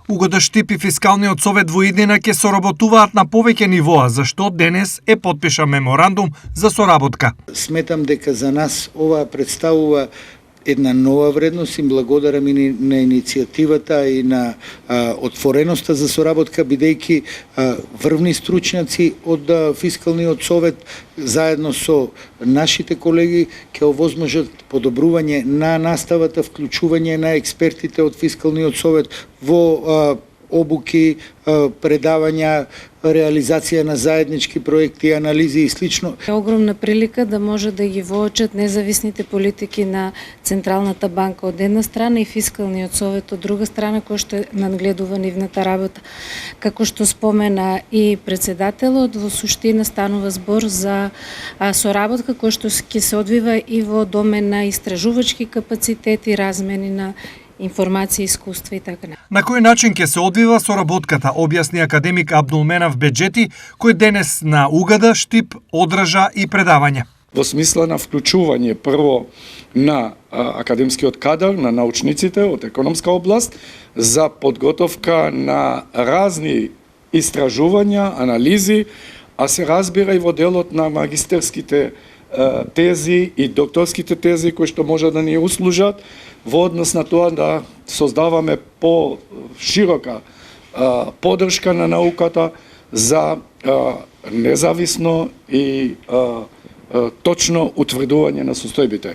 Угода Штип и Фискалниот совет во иднина ќе соработуваат на повеќе нивоа, зашто денес е потпиша меморандум за соработка. Сметам дека за нас ова представува една нова вредност и благодарам и на иницијативата и на отвореноста за соработка, бидејќи врвни стручњаци од Фискалниот совет заедно со нашите колеги ќе овозможат подобрување на наставата, вклучување на експертите од Фискалниот совет во обуки, предавања, реализација на заеднички проекти, анализи и слично. Е огромна прилика да може да ги воочат независните политики на Централната банка од една страна и Фискалниот совет од друга страна, кој што надгледува нивната работа. Како што спомена и председателот, во суштина станува збор за соработка која што ќе се одвива и во домен на истражувачки капацитети, размени на информација, искуства и така. На кој начин ќе се одвива соработката, објасни академик Абдулменав Беџети, кој денес на Угода Штип одржа и предавање. Во смисла на вклучување прво на академскиот кадар, на научниците од економска област, за подготовка на разни истражувања, анализи, а се разбира и во делот на магистерските тези и докторските тези кои што може да ни услужат во однос на тоа да создаваме по-широка поддршка на науката за независно и точно утврдување на состојбите.